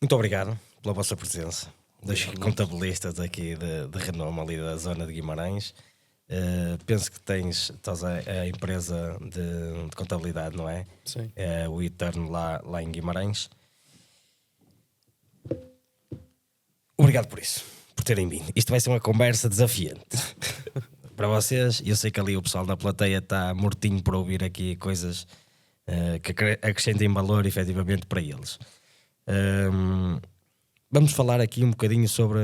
Muito obrigado pela vossa presença. Dois contabilistas aqui de renome ali da zona de Guimarães. Penso que estás a empresa de contabilidade, não é? Sim. O Eterno lá em Guimarães. Obrigado por isso, por terem vindo. Isto vai ser uma conversa desafiante para vocês. Eu sei que ali o pessoal da plateia está mortinho para ouvir aqui coisas que acrescentem valor efetivamente para eles. Vamos falar aqui um bocadinho sobre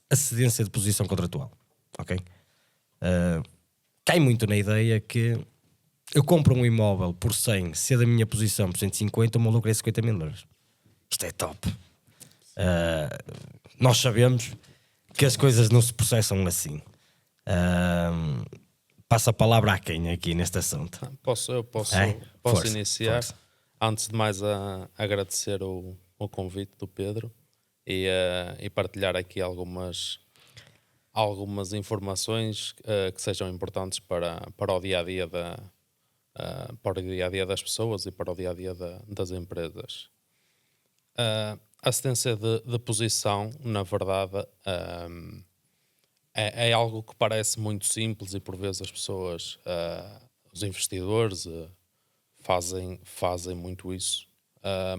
a cedência de posição contratual, ok? Cai muito na ideia que eu compro um imóvel por 100, se é da minha posição por 150, o meu lucro é 50 mil euros. Isto é top. Nós sabemos que as coisas não se processam assim. Passa a palavra a quem aqui neste assunto? Eu posso Força, iniciar. força. Antes de mais, agradecer o convite do Pedro e partilhar aqui algumas informações que sejam importantes para o dia a dia para o dia a dia das pessoas e para o dia a dia das empresas. A assistência de posição, na verdade, é algo que parece muito simples e por vezes as pessoas, os investidores, fazem muito isso.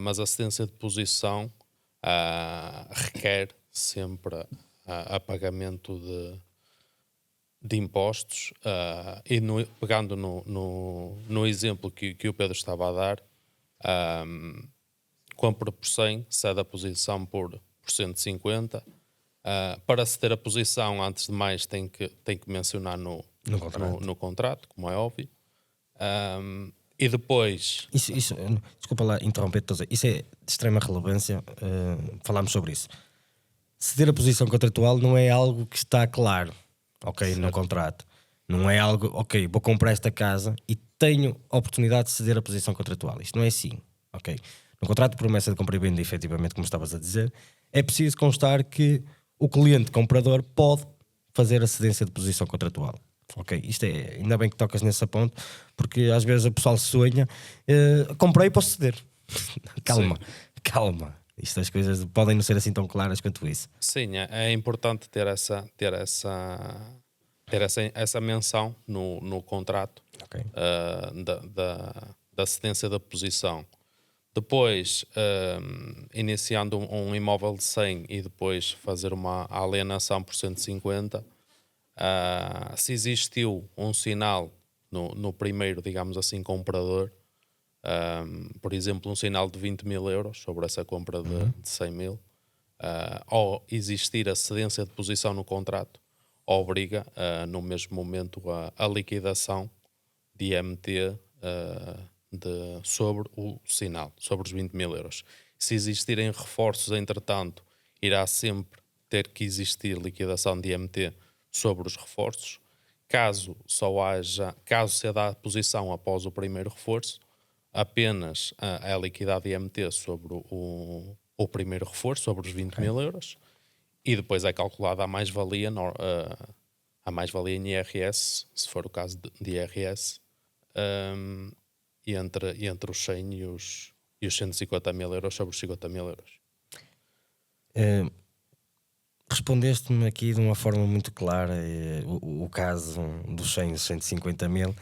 Mas a assistência de posição requer sempre a pagamento de impostos. E pegando no exemplo que o Pedro estava a dar, compra por 100, cede a posição por 150. Para ceder a posição, antes de mais, tem que mencionar no contrato, como é óbvio. E depois... Isso, desculpa lá interromper, isso é de extrema relevância, falámos sobre isso. Ceder a posição contratual não é algo que está claro, ok, certo, no contrato. Não é algo, ok, vou comprar esta casa e tenho a oportunidade de ceder a posição contratual. Isto não é assim, ok? No contrato de promessa de compra e venda, efetivamente, como estavas a dizer, é preciso constar que o cliente comprador pode fazer a cedência de posição contratual. Ok, isto é, ainda bem que tocas nesse ponto, porque às vezes o pessoal sonha, comprei e posso ceder. Calma. Isto, as coisas podem não ser assim tão claras quanto isso. Sim, é importante ter essa menção no contrato, okay, da cedência da posição. Depois, iniciando um imóvel de 100 e depois fazer uma alienação por 150, se existiu um sinal no primeiro, digamos assim, comprador, por exemplo, um sinal de 20 mil euros sobre essa compra de 100 mil, ou existir a cedência de posição no contrato, obriga, no mesmo momento, a liquidação de IMT sobre o sinal, sobre os 20 mil euros. Se existirem reforços, entretanto, irá sempre ter que existir liquidação de IMT sobre os reforços. Caso se dá a posição após o primeiro reforço, apenas é liquidado IMT sobre o primeiro reforço, sobre os 20 mil euros, e depois é calculada a mais-valia em IRS, se for o caso de IRS, entre os 100 e os 150 mil euros sobre os 50 mil euros. Respondeste-me aqui de uma forma muito clara o caso dos 100 e 150 mil.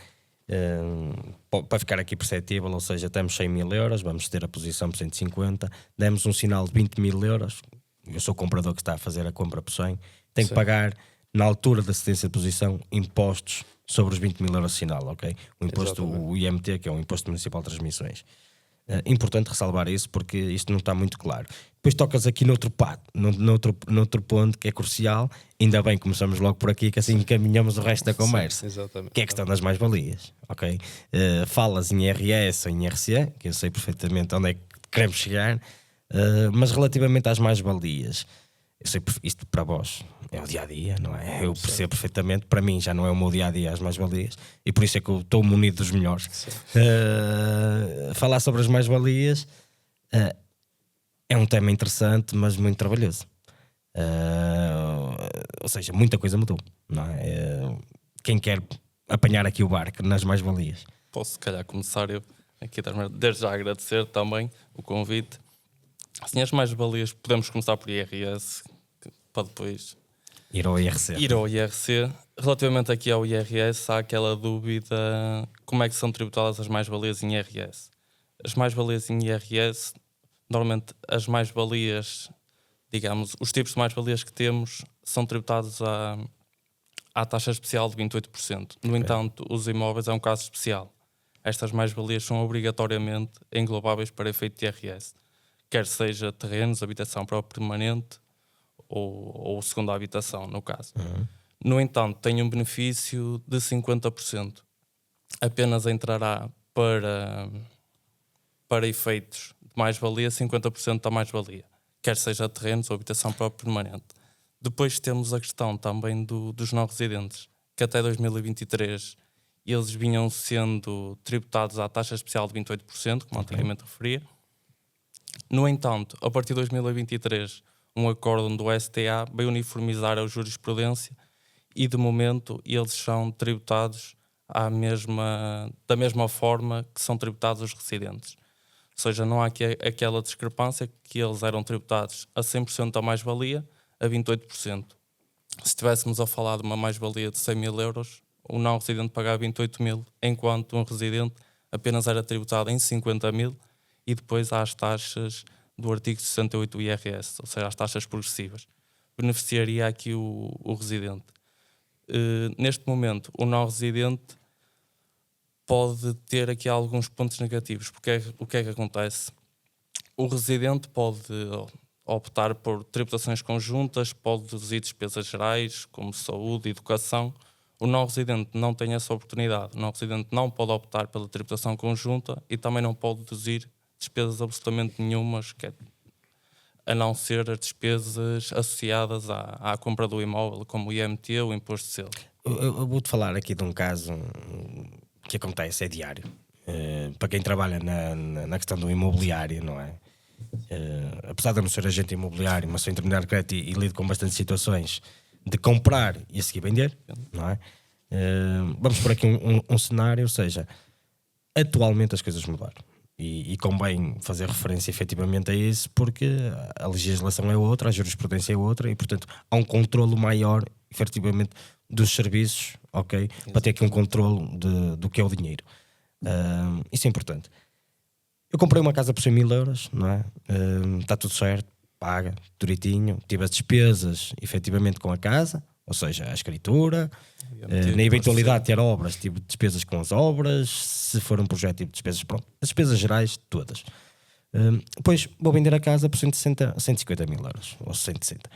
Para ficar aqui perceptível, ou seja, temos 100 mil euros, vamos ter a posição por 150, demos um sinal de 20 mil euros, eu sou o comprador que está a fazer a compra por 100, tenho que pagar, na altura da cedência de posição, impostos sobre os 20 mil euros de sinal, ok? O imposto, o IMT, que é o Imposto Municipal de Transmissões. Importante ressalvar isso, porque isto não está muito claro. Depois tocas aqui noutro ponto que é crucial. Ainda bem que começamos logo por aqui, que assim encaminhamos o resto da conversa. Sim, exatamente. Que é a questão das mais-valias, ok? Falas em IRS ou em IRCE, que eu sei perfeitamente onde é que queremos chegar, mas relativamente às mais-valias, eu sei isto para vós é o dia-a-dia, não é? Eu percebo perfeitamente, para mim já não é o meu dia-a-dia as mais-valias, e por isso é que eu estou munido dos melhores. Falar sobre as mais-valias é um tema interessante, mas muito trabalhoso. Ou seja, muita coisa mudou, não é? Quem quer apanhar aqui o barco nas mais-valias? Posso, se calhar, começar eu aqui, desde já agradecer também o convite. Assim, as mais-valias, podemos começar por IRS, para depois Ir ao IRC. ir ao IRC. Relativamente aqui ao IRS, há aquela dúvida: como é que são tributadas as mais-valias em IRS? As mais-valias em IRS, normalmente as mais-valias, digamos, os tipos de mais-valias que temos são tributados à taxa especial de 28%. No entanto, os imóveis é um caso especial. Estas mais-valias são obrigatoriamente englobáveis para efeito de IRS, quer seja terrenos, habitação própria permanente ou segunda habitação, no caso. No entanto, tem um benefício de 50%. Apenas entrará para efeitos de mais-valia 50% da mais-valia, quer seja terrenos ou habitação própria permanente. Depois temos a questão também dos não residentes, que até 2023 eles vinham sendo tributados à taxa especial de 28%, como antigamente referia. No entanto, a partir de 2023, um acórdão do STA veio uniformizar a jurisprudência e, de momento, eles são tributados da mesma forma que são tributados os residentes. Ou seja, não há aqui aquela discrepância que eles eram tributados a 100% da mais-valia, a 28%. Se estivéssemos a falar de uma mais-valia de 100 mil euros, o não residente pagava 28 mil, enquanto um residente apenas era tributado em 50 mil, e depois há as taxas do artigo 68 do IRS, ou seja, as taxas progressivas. Beneficiaria aqui o residente. Neste momento, o não residente pode ter aqui alguns pontos negativos, porque o que é que acontece? O residente pode optar por tributações conjuntas, pode deduzir despesas gerais, como saúde e educação. O não residente não tem essa oportunidade. O não residente não pode optar pela tributação conjunta e também não pode deduzir despesas absolutamente nenhumas, a não ser as despesas associadas à compra do imóvel, como o IMT, o Imposto de Selo. Eu vou-te falar aqui de um caso que acontece, é diário. Para quem trabalha na questão do imobiliário, não é? Apesar de eu não ser agente imobiliário, mas sou intermediário de crédito e lido com bastantes situações de comprar e a seguir vender, não é? Vamos por aqui um cenário, ou seja, atualmente as coisas mudaram. E convém fazer referência efetivamente a isso, porque a legislação é outra, a jurisprudência é outra, e portanto há um controlo maior, efetivamente, dos serviços, ok? Exato. Para ter aqui um controlo do que é o dinheiro. Isso é importante. Eu comprei uma casa por 100 mil euros, não é? Está tudo certo, paga, direitinho. Tive as despesas, efetivamente, com a casa, ou seja, a escritura. Na eventualidade de ter obras, tive despesas com as obras. Se for um projeto, tive despesas, pronto. As despesas gerais, todas. Depois vou vender a casa por 150 mil euros, ou 160.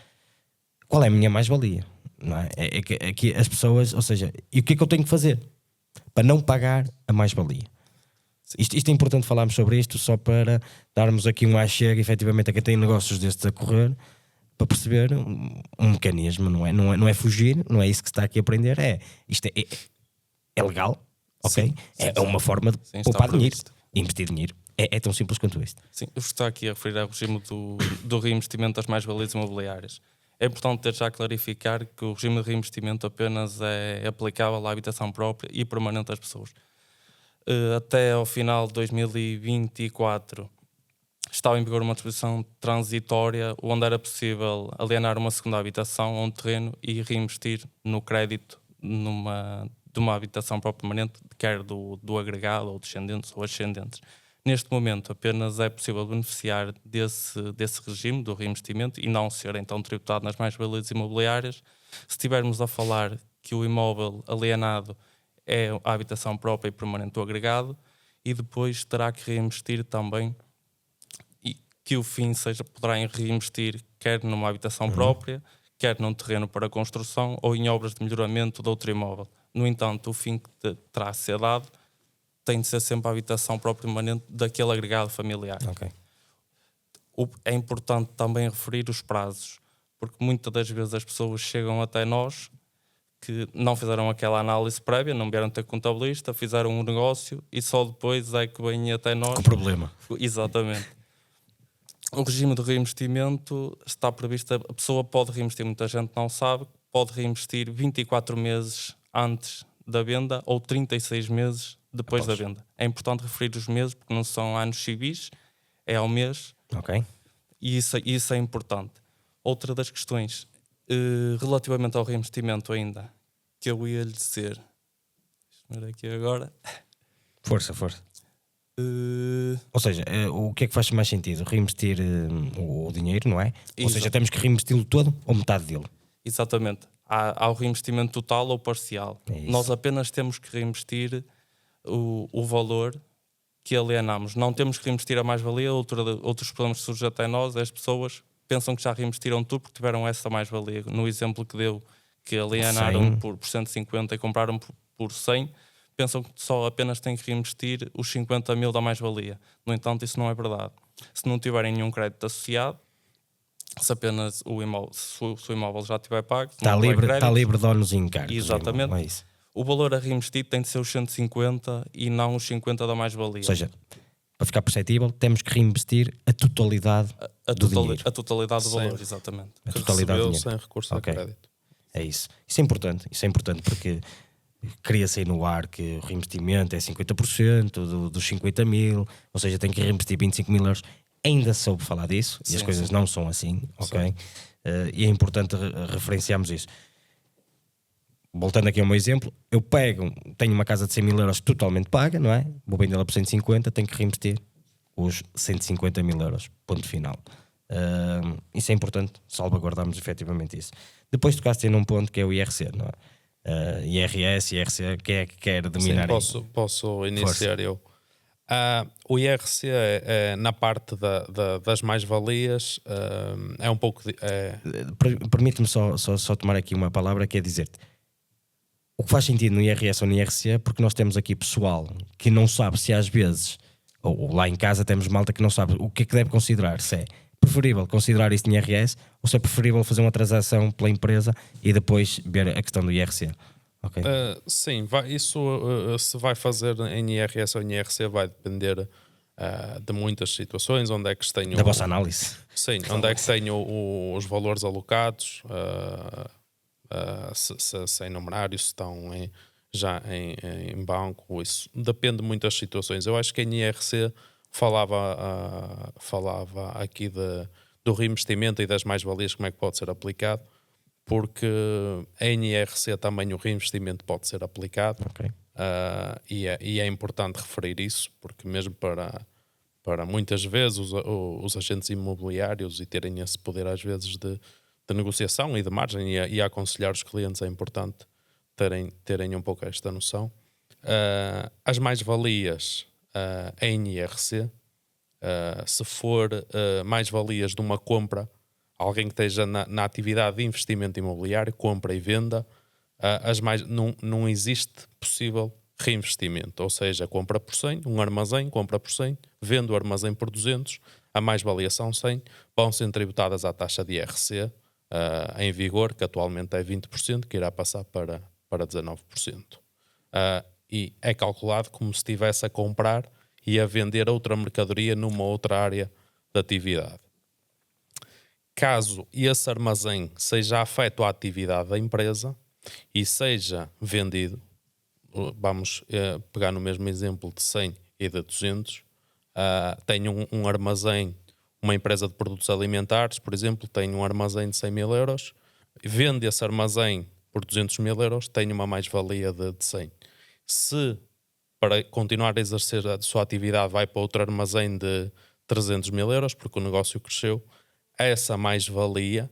Qual é a minha mais-valia? Não é? É que as pessoas, ou seja, e o que é que eu tenho que fazer para não pagar a mais-valia? Isto é importante falarmos sobre isto, só para darmos aqui um achego efetivamente a quem tem negócios destes a correr, para perceber um mecanismo, não é fugir, não é isso que se está aqui a aprender, isto é legal, ok? Sim, é uma forma de poupar dinheiro e investir dinheiro. É tão simples quanto isto. Sim, eu estou aqui a referir ao regime do reinvestimento das mais-valias imobiliárias. É importante ter já a clarificar que o regime de reinvestimento apenas é aplicável à habitação própria e permanente das pessoas. Até ao final de 2024 estava em vigor uma disposição transitória onde era possível alienar uma segunda habitação ou um terreno e reinvestir no crédito de uma habitação própria permanente, quer do agregado ou descendentes ou ascendentes. Neste momento apenas é possível beneficiar desse regime do reinvestimento e não ser então tributado nas mais-valias imobiliárias. Se estivermos a falar que o imóvel alienado é a habitação própria e permanente do agregado, e depois terá que reinvestir também, e que o fim poderá reinvestir quer numa habitação própria, quer num terreno para construção ou em obras de melhoramento de outro imóvel. No entanto, o fim que terá a ser dado tem de ser sempre a habitação própria permanente daquele agregado familiar. Okay. É importante também referir os prazos, porque muitas das vezes as pessoas chegam até nós que não fizeram aquela análise prévia, não vieram ter contabilista, fizeram um negócio e só depois é que vêm até nós. Com problema. Exatamente. O regime de reinvestimento está previsto, a pessoa pode reinvestir, muita gente não sabe, pode reinvestir 24 meses antes da venda ou 36 meses depois da venda. É importante referir os meses porque não são anos civis, é ao mês. Ok. E isso é importante. Outra das questões, relativamente ao reinvestimento ainda, que eu ia lhe dizer, deixa-me ver aqui agora. Força. Ou seja, o que é que faz mais sentido? Reinvestir o dinheiro, não é? Ou seja, temos que reinvesti-lo todo ou metade dele? Exatamente. Há o reinvestimento total ou parcial. Nós apenas temos que reinvestir o valor que alienamos. Não temos que reinvestir a mais-valia. Outros problemas que surgem até nós, as pessoas pensam que já reinvestiram tudo porque tiveram essa mais-valia. No exemplo que deu, que alienaram por 150 e compraram por 100, pensam que só apenas têm que reinvestir os 50 mil da mais-valia. No entanto, isso não é verdade. Se não tiverem nenhum crédito associado, se apenas o imóvel já estiver pago, está livre de ónus e encargos. Exatamente. É isso. O valor a reinvestir tem de ser os 150 e não os 50 da mais-valia. Ou seja, para ficar perceptível, temos que reinvestir a totalidade do dinheiro. A totalidade do valor, exatamente. A totalidade do dinheiro. Sem recurso a crédito. É isso. Isso é importante porque cria-se aí no ar que o reinvestimento é 50% dos 50 mil, ou seja, tem que reinvestir 25 mil euros. Ainda soube falar disso e as coisas não são assim, ok? E é importante referenciarmos isso. Voltando aqui ao meu exemplo, eu tenho uma casa de 100 mil euros totalmente paga, não é? Vou vendê-la por 150, tenho que reinvestir os 150 mil euros, ponto final. Isso é importante, salvaguardarmos efetivamente isso. Depois tocaste num ponto que é o IRC, não é? IRS, IRC, quem é que quer dominar isso? Posso iniciar eu. O IRC na parte das mais-valias é um pouco... Permite-me só tomar aqui uma palavra, que é dizer-te o que faz sentido no IRS ou no IRC é porque nós temos aqui pessoal que não sabe se às vezes, ou lá em casa temos malta que não sabe o que é que deve considerar, se é preferível considerar isso no IRS ou se é preferível fazer uma transação pela empresa e depois ver a questão do IRC. Okay. Sim, se vai fazer em IRS ou em IRC vai depender de muitas situações, onde é que tenho... Da vossa análise. Sim, onde é que tenho os valores alocados, se em numerário, se estão já em banco, isso depende de muitas situações. Eu acho que em IRC falava aqui do reinvestimento e das mais-valias, como é que pode ser aplicado, porque em IRC também o reinvestimento pode ser aplicado. Okay. E é importante referir isso, porque mesmo para muitas vezes os agentes imobiliários e terem esse poder às vezes de negociação e de margem e aconselhar os clientes, é importante terem um pouco esta noção. As mais-valias em IRC, se for mais-valias de uma compra, alguém que esteja na atividade de investimento imobiliário, compra e venda, não existe possível reinvestimento, ou seja, compra por 100, um armazém, compra por 100, vende o armazém por 200, a mais-valia são 100, vão ser tributadas à taxa de IRC em vigor, que atualmente é 20%, que irá passar para 19%. E é calculado como se estivesse a comprar e a vender outra mercadoria numa outra área de atividade. Caso esse armazém seja afeto à atividade da empresa e seja vendido, vamos pegar no mesmo exemplo de 100 e de 200, tenho um armazém, uma empresa de produtos alimentares, por exemplo, tem um armazém de 100 mil euros, vende esse armazém por 200 mil euros, tem uma mais-valia de 100. Se, para continuar a exercer a sua atividade, vai para outro armazém de 300 mil euros, porque o negócio cresceu, essa mais-valia,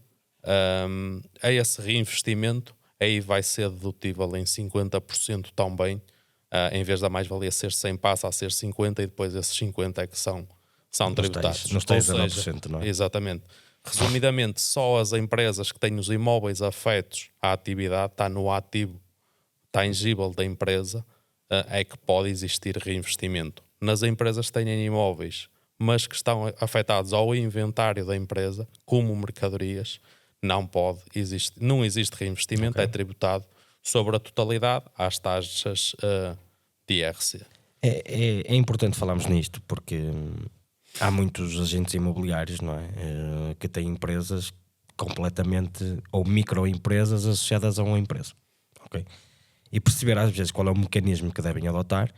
a esse reinvestimento, aí vai ser dedutível em 50% também, em vez da mais-valia ser 100, passa a ser 50 e depois esses 50 é que são tributados. Nos tais 19%, não é? Exatamente. Resumidamente, só as empresas que têm os imóveis afetos à atividade, está no ativo tangível da empresa, é que pode existir reinvestimento. Nas empresas que têm imóveis, mas que estão afetados ao inventário da empresa, como mercadorias, não existe reinvestimento, okay. É tributado sobre a totalidade às taxas de IRC. É importante falarmos nisto, porque há muitos agentes imobiliários, não é? Que têm empresas completamente, ou microempresas associadas a uma empresa. Okay? E perceber às vezes qual é o mecanismo que devem adotar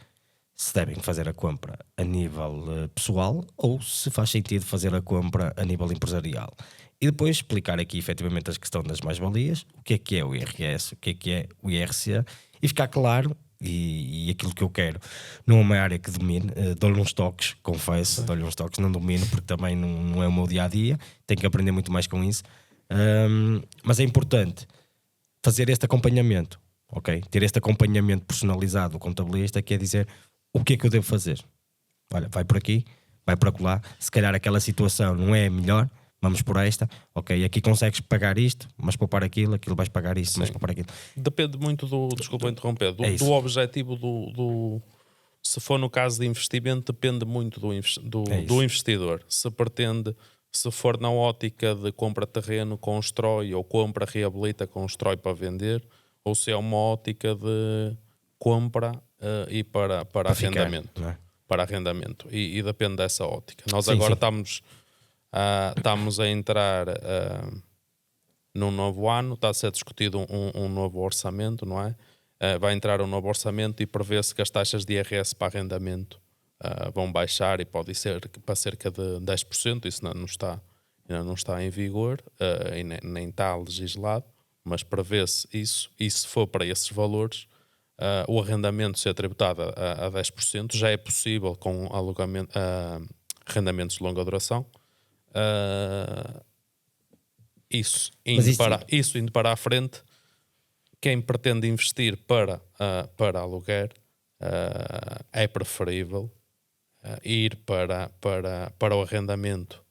se devem fazer a compra a nível pessoal ou se faz sentido fazer a compra a nível empresarial. E depois explicar aqui efetivamente a questão das mais-valias, o que é o IRS, o que é o IRC, e ficar claro, e aquilo que eu quero, não é uma área que domine, dou-lhe uns toques, confesso, dou-lhe uns toques, não domino, porque também não é o meu dia-a-dia, tenho que aprender muito mais com isso, mas é importante fazer este acompanhamento, ok? Ter este acompanhamento personalizado do contabilista, que é dizer o que é que eu devo fazer. Olha, vai por aqui, vai por acolá, se calhar aquela situação não é a melhor, vamos por esta, ok, aqui consegues pagar isto, mas poupar aquilo vais pagar isto, mas poupar aquilo. Depende muito desculpa interromper, do objetivo se for no caso de investimento, depende muito do investidor. Se pretende, se for na ótica de compra terreno, constrói, ou compra, reabilita, constrói para vender, ou se é uma ótica de compra e para arrendamento. Ficar, não é? Para arrendamento. E depende dessa ótica. Nós agora estamos a entrar num novo ano, está a ser discutido um novo orçamento, não é? Vai entrar um novo orçamento e prevê-se que as taxas de IRS para arrendamento vão baixar e pode ser para cerca de 10%, isso ainda não está em vigor e nem está legislado, mas prevê-se isso, e se for para esses valores, o arrendamento ser tributado a 10%, já é possível com arrendamentos de longa duração. Isso indo para a frente, quem pretende investir para aluguer, é preferível ir para o arrendamento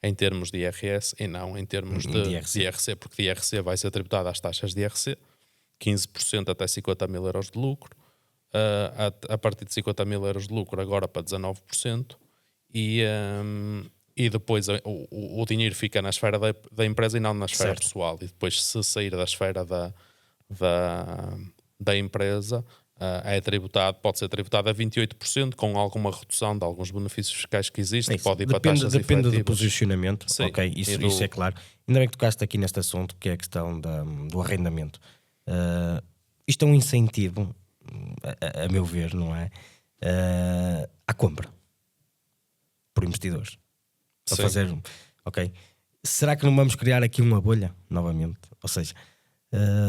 em termos de IRS e não em termos de IRC, porque de IRC vai ser tributado às taxas de IRC, 15% até 50 mil euros de lucro, a partir de 50 mil euros de lucro agora para 19%, e depois o dinheiro fica na esfera da empresa e não na esfera pessoal. E depois, se sair da esfera da empresa, pode ser tributado a 28%, com alguma redução de alguns benefícios fiscais que existem. Pode ir para taxas efetivas. Depende do posicionamento. Sim, ok, isso é claro. Ainda bem que tocaste aqui neste assunto, que é a questão do arrendamento. Isto é um incentivo, a meu ver, não é? À compra por investidores. Para fazer, ok? Será que não vamos criar aqui uma bolha novamente? Ou seja,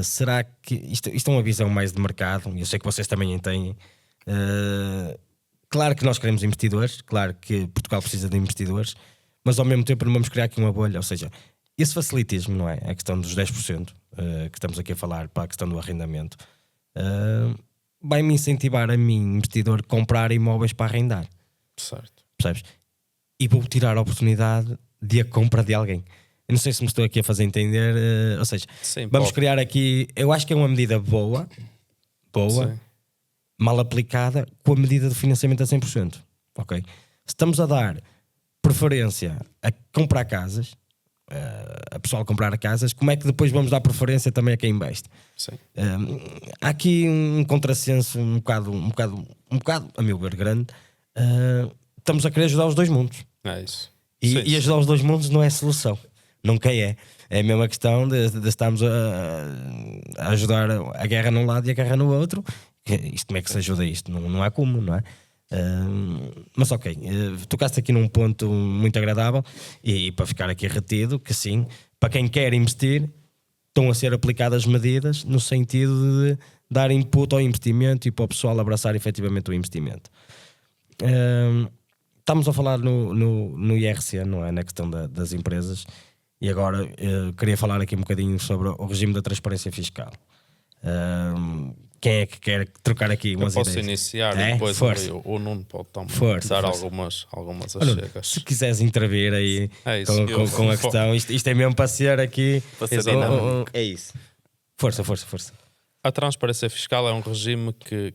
será que isto é uma visão mais de mercado? E eu sei que vocês também têm. Claro que nós queremos investidores, claro que Portugal precisa de investidores, mas ao mesmo tempo não vamos criar aqui uma bolha. Ou seja, esse facilitismo, não é? A questão dos 10% que estamos aqui a falar para a questão do arrendamento, vai-me incentivar a mim, investidor, comprar imóveis para arrendar. Certo. Percebes? E vou tirar a oportunidade de a compra de alguém. Eu não sei se me estou aqui a fazer entender, ou seja, vamos criar aqui, eu acho que é uma medida boa, mal aplicada, com a medida de financiamento a 100%, ok? Se estamos a dar preferência a comprar casas, a pessoal comprar casas, como é que depois vamos dar preferência também a quem investe? Sim. Há aqui um contrassenso um bocado, a meu ver, grande. Estamos a querer ajudar os dois mundos. É isso. E ajudar os dois mundos não é solução. Nunca é. É a mesma questão de estarmos a ajudar a guerra num lado e a guerra no outro. Como é que se ajuda isto? Não há como, não é? Mas ok, tocaste aqui num ponto muito agradável e para ficar aqui retido, que sim, para quem quer investir, estão a ser aplicadas medidas no sentido de dar input ao investimento e para o pessoal abraçar efetivamente o investimento. Estamos a falar no IRC, não é? Na questão das empresas. E agora queria falar aqui um bocadinho sobre o regime da transparência fiscal. Quem é que quer trocar aqui umas ideias? Eu posso iniciar e depois o Nuno pode dar algumas achegas. Se quiseres intervir aí com a questão, isto é mesmo para ser aqui. É isso. Força. A transparência fiscal é um regime que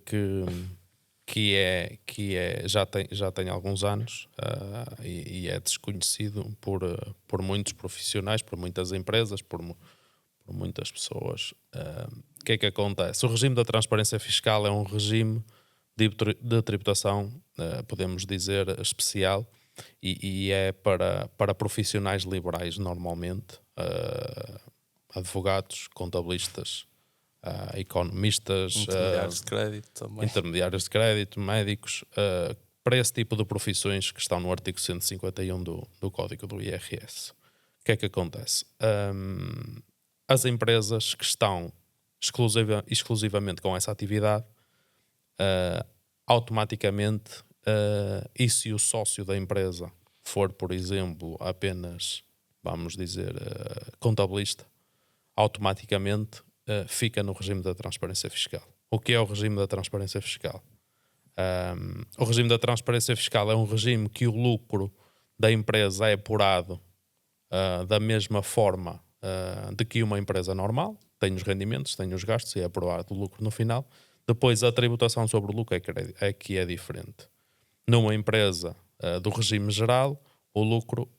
já tem alguns anos e é desconhecido por muitos profissionais, por muitas empresas, por muitas pessoas. O que é que acontece? O regime da transparência fiscal é um regime de tributação, podemos dizer, especial, e é para profissionais liberais normalmente, advogados, contabilistas, economistas, Intermediários de crédito também. intermediários de crédito, médicos, para esse tipo de profissões que estão no artigo 151 do Código do IRS. O que é que acontece? As empresas que estão exclusivamente com essa atividade, automaticamente, e se o sócio da empresa for, por exemplo, apenas, vamos dizer, contabilista, automaticamente fica no regime da transparência fiscal. O que é o regime da transparência fiscal? O regime da transparência fiscal é um regime que o lucro da empresa é apurado da mesma forma de que uma empresa normal, tem os rendimentos, tem os gastos e é apurado o lucro no final. Depois a tributação sobre o lucro é que é diferente. Numa empresa do regime geral, o lucro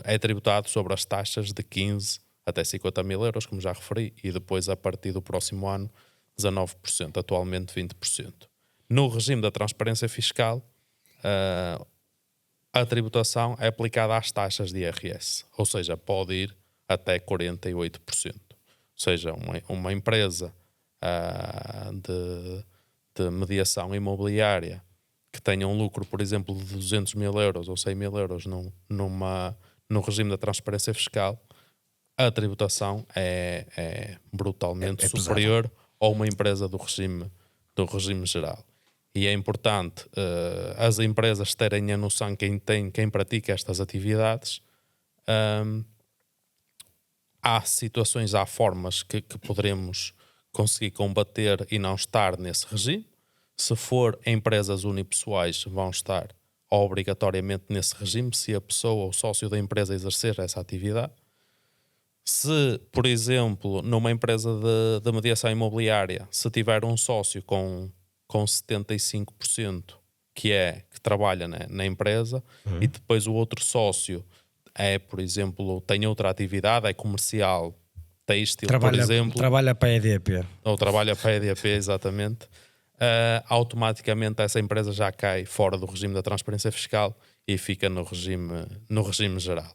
é tributado sobre as taxas de 15 até 50 mil euros, como já referi, e depois a partir do próximo ano 19%, atualmente 20%. No regime da transparência fiscal, a tributação é aplicada às taxas de IRS, ou seja, pode ir até 48%. Ou seja, uma empresa de mediação imobiliária que tenha um lucro, por exemplo, de 200 mil euros ou 100 mil euros no regime da transparência fiscal, a tributação é brutalmente superior a uma empresa do regime geral. E é importante as empresas terem a noção, quem pratica estas atividades. Há situações, há formas que poderemos conseguir combater e não estar nesse regime. Se for empresas unipessoais, vão estar obrigatoriamente nesse regime se a pessoa ou sócio da empresa exercer essa atividade. Se, por exemplo, numa empresa de mediação imobiliária, se tiver um sócio com 75% que trabalha na empresa, e depois o outro sócio por exemplo, tem outra atividade, é comercial, têxtil, por exemplo. Trabalha para a EDP. Ou trabalha para a EDP, exatamente. Automaticamente essa empresa já cai fora do regime da transparência fiscal e fica no regime geral.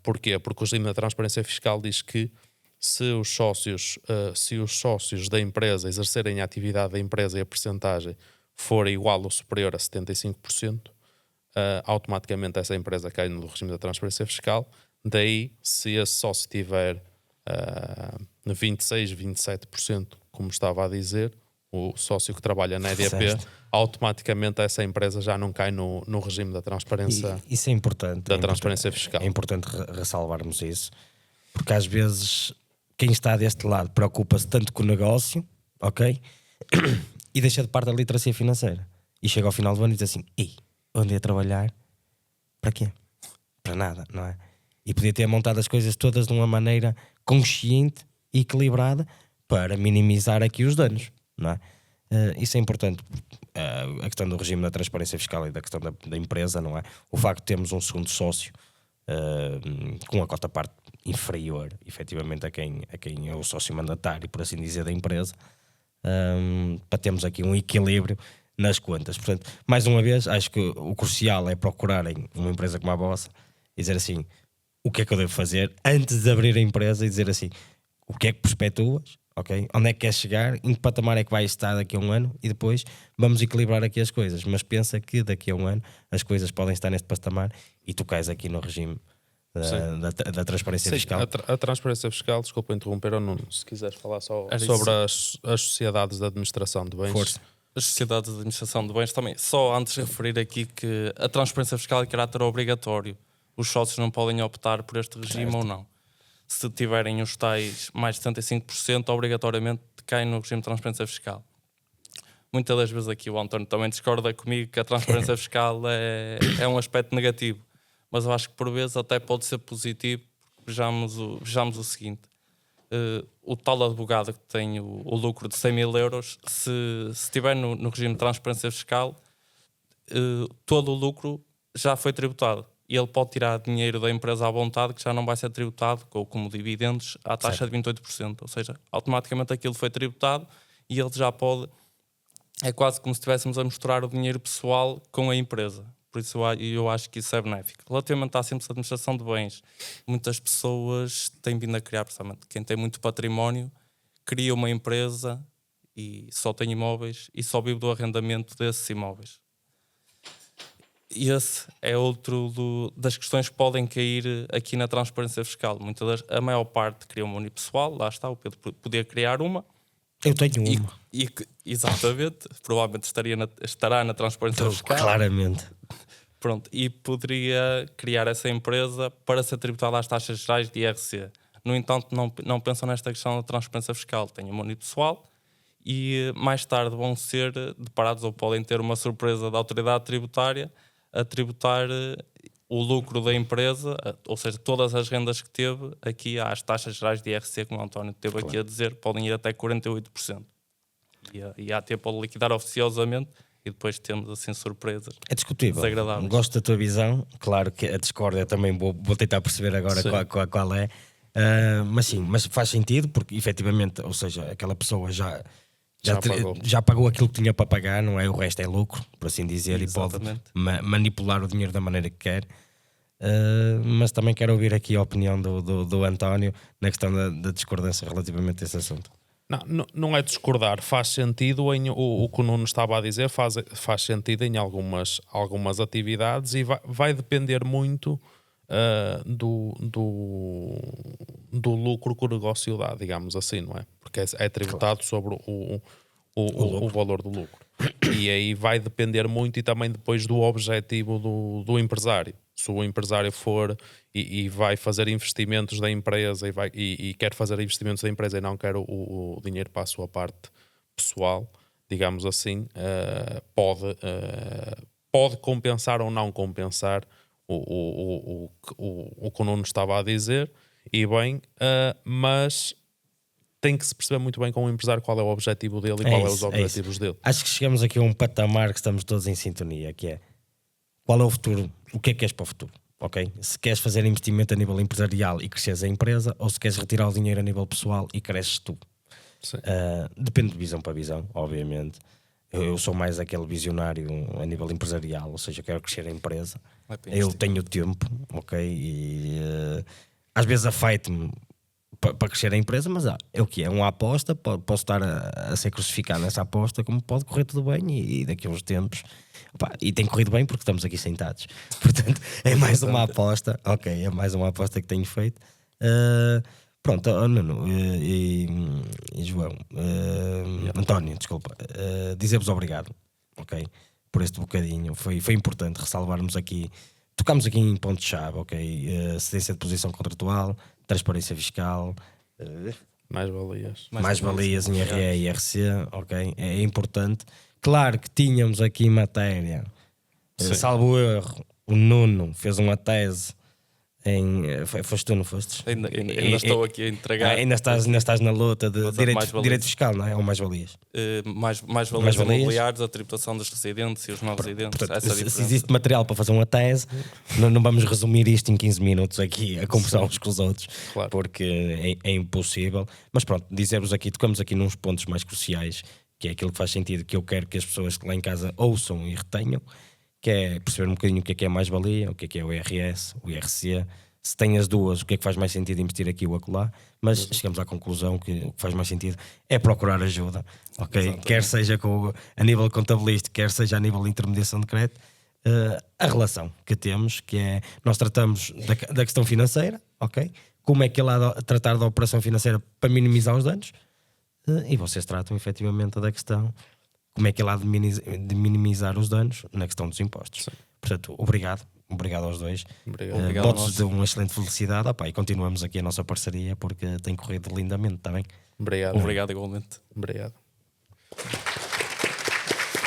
Porquê? Porque o regime da transparência fiscal diz que se os sócios da empresa exercerem a atividade da empresa e a percentagem for igual ou superior a 75%, automaticamente essa empresa cai no regime da transparência fiscal. Daí, se esse sócio tiver 26%, 27%, como estava a dizer, o sócio que trabalha na EDP, automaticamente essa empresa já não cai no regime da transparência. Isso é importante. Da transparência fiscal. É importante ressalvarmos isso, porque às vezes quem está deste lado preocupa-se tanto com o negócio, ok? E deixa de parte a literacia financeira. E chega ao final do ano e diz assim: ei, onde ia trabalhar? Para quê? Para nada, não é? E podia ter montado as coisas todas de uma maneira consciente e equilibrada para minimizar aqui os danos, não é? Isso é importante. A questão do regime da transparência fiscal e da questão da empresa, não é? O facto de termos um segundo sócio com a cota-parte inferior, efetivamente, a quem é o sócio mandatário, por assim dizer, da empresa, para termos aqui um equilíbrio nas contas. Portanto, mais uma vez, acho que o crucial é procurarem uma empresa como a vossa e dizer assim: o que é que eu devo fazer antes de abrir a empresa, e dizer assim: o que é que perspectivas, ok? Onde é que queres chegar, em que patamar é que vais estar daqui a um ano, e depois vamos equilibrar aqui as coisas. Mas pensa que daqui a um ano as coisas podem estar neste patamar e tu cais aqui no regime da transparência fiscal. A transparência fiscal, desculpa interromper, ou Nuno, se quiseres falar só sobre as sociedades de administração de bens. Força. As sociedades de administração de bens também. Só antes de referir aqui que a transparência fiscal é de caráter obrigatório. Os sócios não podem optar por este regime ou não. Se tiverem os tais mais de 75%, obrigatoriamente caem no regime de transparência fiscal. Muitas das vezes aqui o António também discorda comigo que a transparência fiscal é um aspecto negativo. Mas eu acho que por vezes até pode ser positivo. Vejamos o seguinte. O tal advogado que tem o lucro de 100 mil euros, se estiver no regime de transparência fiscal, todo o lucro já foi tributado. E ele pode tirar dinheiro da empresa à vontade, que já não vai ser tributado, como dividendos, à taxa de 28%. Ou seja, automaticamente aquilo foi tributado e ele já pode... É quase como se estivéssemos a misturar o dinheiro pessoal com a empresa. Por isso eu acho que isso é benéfico. Relativamente à simples administração de bens, muitas pessoas têm vindo a criar, precisamente quem tem muito património, crio uma empresa e só tenho imóveis e só vivo do arrendamento desses imóveis. E esse é outro das questões que podem cair aqui na transparência fiscal. A maior parte cria uma unipessoal, lá está, o Pedro podia criar uma. Eu tenho uma. Exatamente, provavelmente estará na transparência fiscal. Claramente. Pronto, e poderia criar essa empresa para ser tributada às taxas gerais de IRC. No entanto, não pensam nesta questão da transparência fiscal. Têm uma unipessoal e mais tarde vão ser deparados ou podem ter uma surpresa da autoridade tributária a tributar o lucro da empresa, ou seja, todas as rendas que teve aqui às taxas gerais de IRC, como o António teve aqui a dizer, podem ir até 48%. E a AT pode liquidar oficiosamente e depois temos assim surpresas. É discutível. Desagradáveis. Gosto da tua visão. Claro que a discórdia também vou tentar perceber agora qual é. Mas sim, mas faz sentido porque efetivamente, ou seja, aquela pessoa já pagou aquilo que tinha para pagar, não é? O resto é lucro, por assim dizer. Exatamente. E pode manipular o dinheiro da maneira que quer. Mas também quero ouvir aqui a opinião do António na questão da discordância relativamente a esse assunto. Não é discordar, faz sentido o que o Nuno estava a dizer, faz sentido em algumas atividades e vai depender muito do lucro que o negócio dá, digamos assim, não é? Porque é tributado sobre o valor do lucro. E aí vai depender muito e também depois do objetivo do empresário. Se o empresário for e vai fazer investimentos da empresa e quer fazer investimentos da empresa e não quer o dinheiro para a sua parte pessoal, digamos assim, pode compensar ou não compensar o que o Nuno estava a dizer, e bem, mas tem que se perceber muito bem com o empresário qual é o objetivo dele e qual é os objetivos dele. Acho que chegamos aqui a um patamar que estamos todos em sintonia, que é qual é o futuro, o que é que queres para o futuro, ok? Se queres fazer investimento a nível empresarial e cresces a empresa, ou se queres retirar o dinheiro a nível pessoal e cresces tu. Depende de visão para visão, obviamente. Eu sou mais aquele visionário a nível empresarial, ou seja, quero crescer a empresa. Eu tenho tempo, ok? E às vezes afaito-me para crescer a empresa, mas é o que é uma aposta. Posso estar a ser crucificado nessa aposta, como pode correr tudo bem e daqui a uns tempos, e tem corrido bem porque estamos aqui sentados. Portanto, é mais uma aposta, ok? É mais uma aposta que tenho feito. Pronto, Nuno e João, António, desculpa, dizer-vos obrigado, ok? Por este bocadinho, foi importante ressalvarmos aqui. Tocámos aqui em pontos-chave, ok? Cedência de posição contratual, transparência fiscal, mais-valias em RE e IRC, ok? É importante. Claro que tínhamos aqui matéria, salvo erro, o Nuno fez uma tese foste tu, não fostes? Ainda estou aqui a entregar. Ainda estás na luta de direito fiscal, não é? Ou mais-valias? Mais-valias imobiliários, a tributação dos residentes e os não residentes. Portanto, se existe material para fazer uma tese, não vamos resumir isto em 15 minutos aqui a conversar uns com os outros, claro. Porque é impossível. Mas pronto, dizer-vos aqui, tocamos aqui nos pontos mais cruciais, que é aquilo que faz sentido, que eu quero que as pessoas lá em casa ouçam e retenham, que é perceber um bocadinho o que é mais-valia, o que é o IRS, o IRC, se tem as duas, o que é que faz mais sentido investir aqui ou acolá, mas chegamos à conclusão que o que faz mais sentido é procurar ajuda, ok? Exatamente. Quer seja a nível contabilístico, quer seja a nível de intermediação de crédito, a relação que temos, que é, nós tratamos da questão financeira, ok? Como é que ele há de tratar da operação financeira para minimizar os danos, e vocês tratam efetivamente da questão como é que ele há de minimizar os danos na questão dos impostos. Sim. Portanto, obrigado aos dois. Votos de uma excelente felicidade, e continuamos aqui a nossa parceria porque tem corrido lindamente, está bem? Obrigado igualmente. Obrigado.